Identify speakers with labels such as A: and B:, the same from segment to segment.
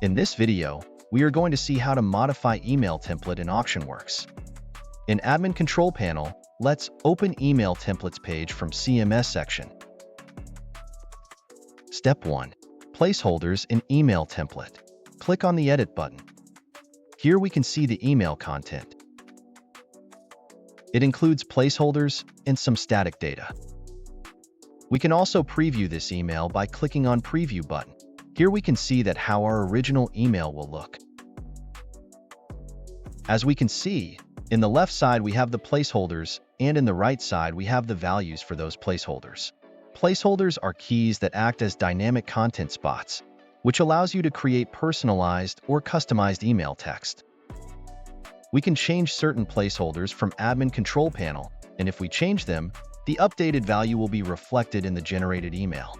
A: In this video, we are going to see how to modify email template in AuctionWorx. In Admin Control Panel, let's open Email Templates page from CMS section. Step 1. Placeholders in Email Template. Click on the Edit button. Here we can see the email content. It includes placeholders and some static data. We can also preview this email by clicking on Preview button. Here we can see that how our original email will look. As we can see, in the left side we have the placeholders, and in the right side we have the values for those placeholders. Placeholders are keys that act as dynamic content spots, which allows you to create personalized or customized email text. We can change certain placeholders from Admin Control Panel, and if we change them, the updated value will be reflected in the generated email.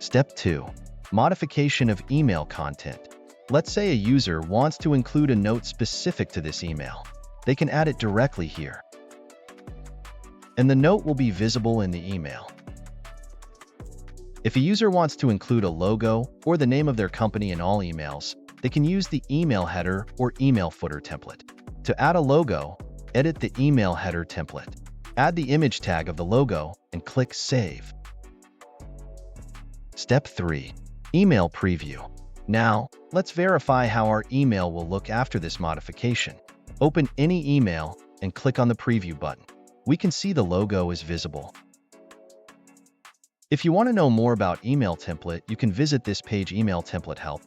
A: Step 2. Modification of email content. Let's say a user wants to include a note specific to this email. They can add it directly here, and the note will be visible in the email. If a user wants to include a logo or the name of their company in all emails, they can use the email header or email footer template. To add a logo, edit the email header template. Add the image tag of the logo and click Save. Step 3. Email Preview. Now, let's verify how our email will look after this modification. Open any email and click on the Preview button. We can see the logo is visible. If you want to know more about email template, you can visit this page Email Template Help.